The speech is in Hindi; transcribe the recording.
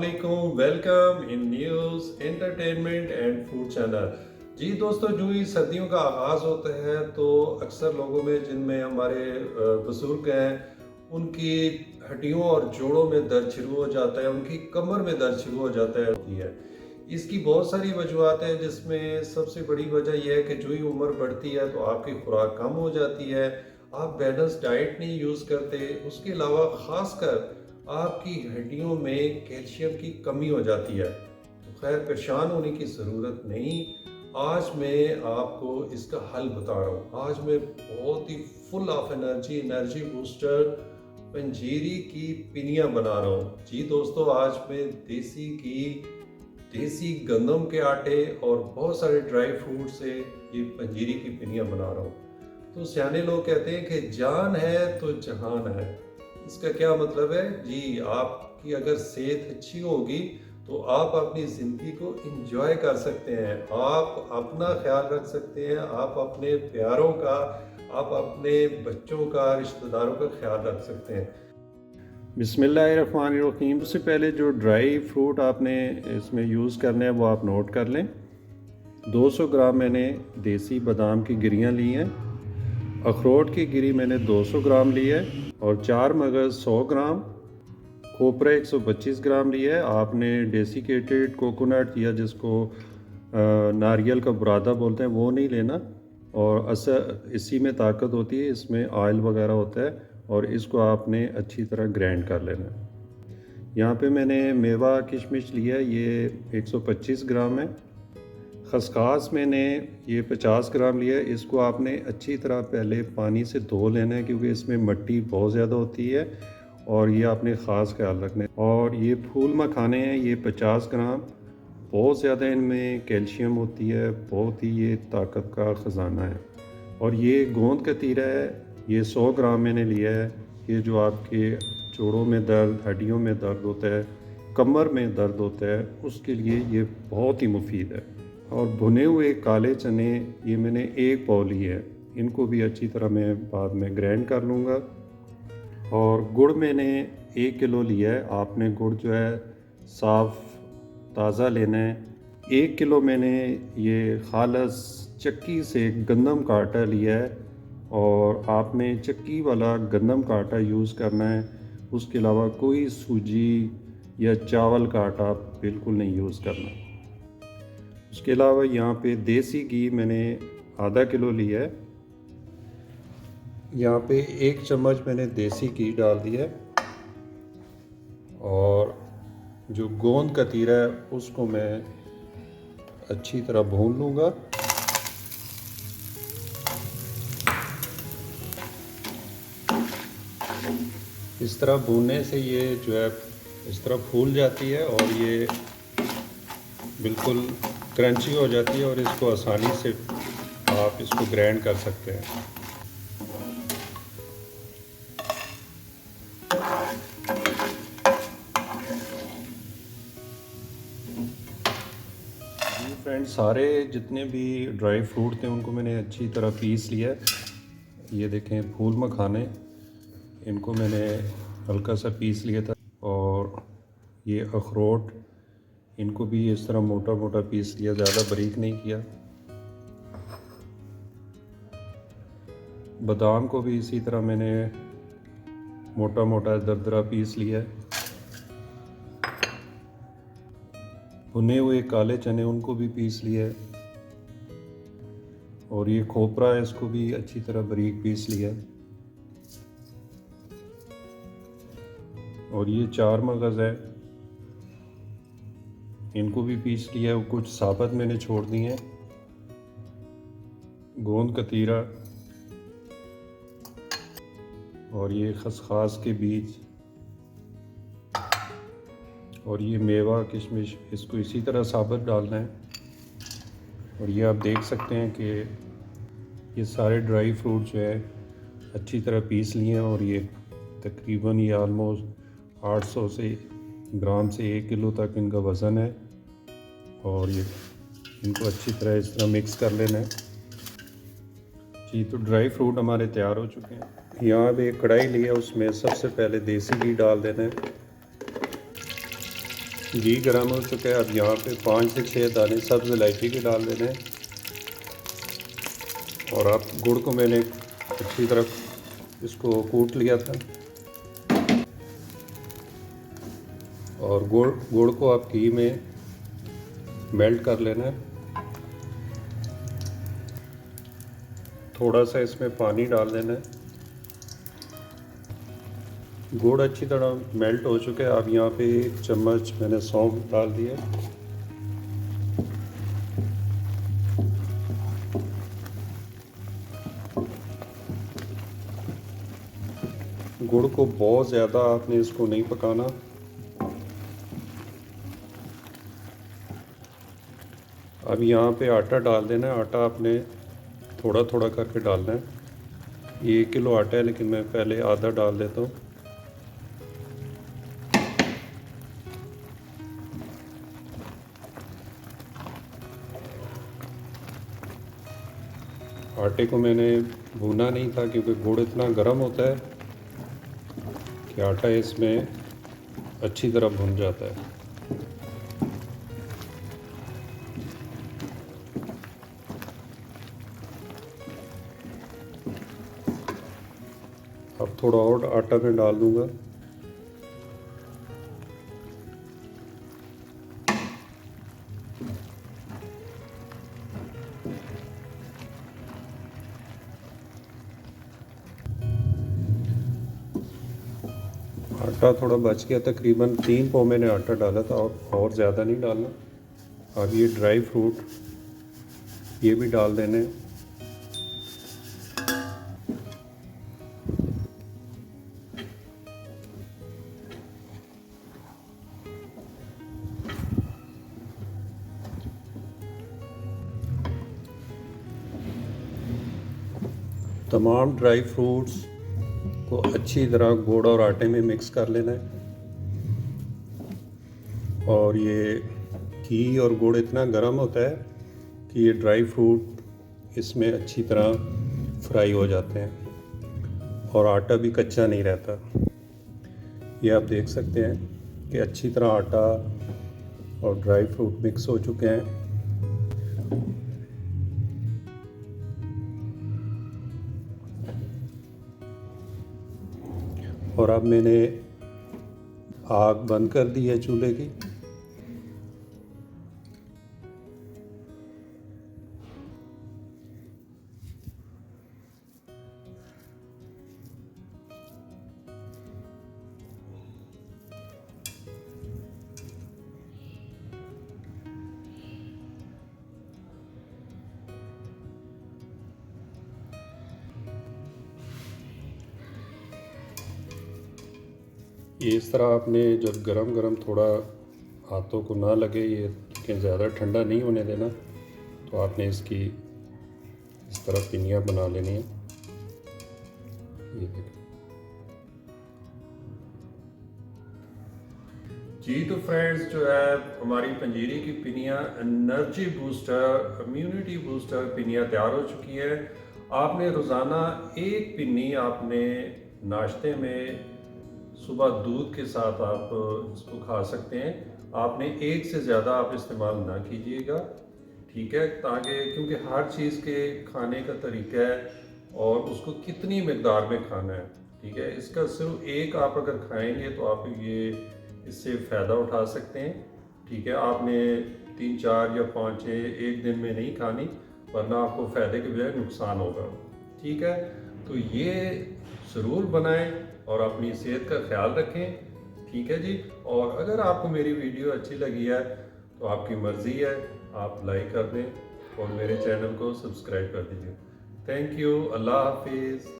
अस्सलामुअलैकुम, welcome in news entertainment and food channel. जी दोस्तों, जो ही सर्दियों का आगाज़ होता है तो अक्सर लोगों में जिनमें हमारे बुज़ुर्ग हैं उनकी हड्डियों और जोड़ों में दर्द शुरू हो जाता है, उनकी कमर में दर्द शुरू हो जाता है। इसकी बहुत सारी वजूहत हैं, जिसमें सबसे बड़ी वजह यह है कि जो ही उम्र बढ़ती है तो आपकी खुराक कम हो जाती है, आप बैलेंस डाइट नहीं यूज़ करते। उसके अलावा ख़ासकर आपकी हड्डियों में कैल्शियम की कमी हो जाती है। तो खैर, परेशान होने की ज़रूरत नहीं। आज मैं आपको इसका हल बता रहा हूँ। आज मैं बहुत ही फुल ऑफ एनर्जी बूस्टर पंजीरी की पिनियाँ बना रहा हूँ। जी दोस्तों, आज मैं देसी गंदम के आटे और बहुत सारे ड्राई फ्रूट से ये पंजीरी की पिनियाँ बना रहा हूँ। तो सियाने लोग कहते हैं कि जान है तो जहान है। इसका क्या मतलब है जी? आपकी अगर सेहत अच्छी होगी तो आप अपनी ज़िंदगी को एंजॉय कर सकते हैं, आप अपना ख्याल रख सकते हैं, आप अपने प्यारों का, आप अपने बच्चों का, रिश्तेदारों का ख्याल रख सकते हैं। बिस्मिल्लाहिर्रहमानिर्रहीम। सबसे पहले जो ड्राई फ्रूट आपने इसमें यूज़ करने हैं वो आप नोट कर लें। 200 ग्राम मैंने देसी बादाम की गिरियाँ ली हैं। अखरोट की गिरी मैंने 200 ग्राम ली है और 4 मगज़ 100 ग्राम, खोपरा 125 ग्राम लिया है। आपने डेसिकेटेड कोकोनट या जिसको नारियल का बुरादा बोलते हैं वो नहीं लेना। और असर इसी में ताकत होती है, इसमें ऑयल वगैरह होता है और इसको आपने अच्छी तरह ग्राइंड कर लेना है। यहाँ पे मैंने मेवा किशमिश लिया है, ये 125 ग्राम है। खसकास मैंने ये 50 ग्राम लिया है। इसको आपने अच्छी तरह पहले पानी से धो लेना है, क्योंकि इसमें मिट्टी बहुत ज़्यादा होती है और ये आपने ख़ास ख्याल रखना है। और ये फूल मखाने हैं, ये 50 ग्राम। बहुत ज़्यादा इनमें कैल्शियम होती है, बहुत ही ये ताकत का ख़जाना है। और ये गोंद कतीरा है, ये 100 ग्राम मैंने लिया है। ये जो आपके जोड़ों में दर्द, हड्डियों में दर्द होता है, कमर में दर्द होता है, उसके लिए ये बहुत ही मुफीद है। और भुने हुए काले चने ये मैंने 1 पाव लिए है। इनको भी अच्छी तरह मैं बाद में ग्राइंड कर लूँगा। और गुड़ मैंने 1 किलो लिया है। आपने गुड़ जो है साफ़ ताज़ा लेना है। 1 किलो मैंने ये खालस चक्की से गंदम का आटा लिया है और आपने चक्की वाला गंदम का आटा यूज़ करना है। उसके अलावा कोई सूजी या चावल का आटा बिल्कुल नहीं यूज़ करना। उसके अलावा यहाँ पे देसी घी मैंने आधा किलो लिया है। यहाँ पे 1 चम्मच मैंने देसी घी डाल दिया है। और जो गोंद कतीरा है उसको मैं अच्छी तरह भून लूँगा। इस तरह भूनने से ये जो है इस तरह फूल जाती है और ये बिल्कुल क्रंची हो जाती है और इसको आसानी से आप इसको ग्राइंड कर सकते हैं। फ्रेंड्स, सारे जितने भी ड्राई फ्रूट थे उनको मैंने अच्छी तरह पीस लिया। ये देखें, फूल मखाने, इनको मैंने हल्का सा पीस लिया था। और ये अखरोट, इनको भी इस तरह मोटा मोटा पीस लिया, ज़्यादा बारीक नहीं किया। बादाम को भी इसी तरह मैंने मोटा मोटा दरदरा पीस लिया। भुने हुए काले चने उनको भी पीस लिया है। और ये खोपरा है, इसको भी अच्छी तरह बारीक पीस लिया। और ये 4 मगज़ है, इनको भी पीस लिया है, कुछ साबुत मैंने छोड़ दिए हैं। गोंद कतीरा और ये खसखास के बीज और ये मेवा किशमिश, इसको इसी तरह साबुत डालना है। और ये आप देख सकते हैं कि ये सारे ड्राई फ्रूट जो है अच्छी तरह पीस लिए हैं। और ये तकरीबन ये आलमोस्ट 800 से ग्राम से 1 किलो तक इनका वज़न है। और ये इनको अच्छी तरह इस तरह मिक्स कर लेना है। जी, तो ड्राई फ्रूट हमारे तैयार हो चुके हैं। यहाँ पे एक कढ़ाई ली है, उसमें सबसे पहले देसी घी डाल देना है। घी गर्म हो चुका है। अब यहाँ पे 5 से 6 दाने सब्ज़ इलायची के डाल देने हैं। और अब गुड़ को मैंने अच्छी तरह इसको कूट लिया था। और गुड़ को आप घी में मेल्ट कर लेना है। थोड़ा सा इसमें पानी डाल देना है। गुड़ अच्छी तरह मेल्ट हो चुका है। अब यहाँ पे 1 चम्मच मैंने सौंफ डाल दिया। गुड़ को बहुत ज़्यादा आपने इसको नहीं पकाना। अब यहाँ पे आटा डाल देना है। आटा आपने थोड़ा थोड़ा करके डालना है। ये 1 किलो आटा है, लेकिन मैं पहले आधा डाल देता हूँ। आटे को मैंने भूना नहीं था, क्योंकि गुड़ इतना गर्म होता है कि आटा इसमें अच्छी तरह भुन जाता है। अब थोड़ा और आटा मैं डाल दूंगा। आटा थोड़ा बच गया, तकरीबन 3 पाव मैंने आटा डाला था, और ज़्यादा नहीं डालना। अब ये ड्राई फ्रूट ये भी डाल देने। तमाम ड्राई फ्रूट्स को अच्छी तरह गुड़ और आटे में मिक्स कर लेना है। और ये घी और गुड़ इतना गर्म होता है कि ये ड्राई फ्रूट इसमें अच्छी तरह फ्राई हो जाते हैं और आटा भी कच्चा नहीं रहता। ये आप देख सकते हैं कि अच्छी तरह आटा और ड्राई फ्रूट मिक्स हो चुके हैं। और अब मैंने आग बंद कर दी है चूल्हे की। ये इस तरह आपने जब गरम गरम थोड़ा हाथों को ना लगे, ये कि ज़्यादा ठंडा नहीं होने देना, तो आपने इसकी इस तरह पिनियाँ बना लेनी है। ये देखिए जी। तो फ्रेंड्स, जो है हमारी पंजीरी की पिनियाँ एनर्जी बूस्टर, इम्यूनिटी बूस्टर पिनियाँ तैयार हो चुकी है। आपने रोज़ाना 1 पिन्नी आपने नाश्ते में सुबह दूध के साथ आप इसको खा सकते हैं। आपने 1 से ज़्यादा आप इस्तेमाल ना कीजिएगा, ठीक है, ताकि क्योंकि हर चीज़ के खाने का तरीका है और उसको कितनी मिकदार में खाना है, ठीक है। इसका सिर्फ 1 आप अगर खाएंगे तो आप ये इससे फ़ायदा उठा सकते हैं, ठीक है। आपने 3, 4 या 5 एक दिन में नहीं खानी, वरना आपको फ़ायदे के बजाय नुकसान होगा, ठीक है। तो ये ज़रूर बनाएं और अपनी सेहत का ख्याल रखें, ठीक है जी। और अगर आपको मेरी वीडियो अच्छी लगी है तो आपकी मर्ज़ी है, आप लाइक कर दें और मेरे चैनल को सब्सक्राइब कर दीजिए। Thank you. अल्लाह हाफिज़।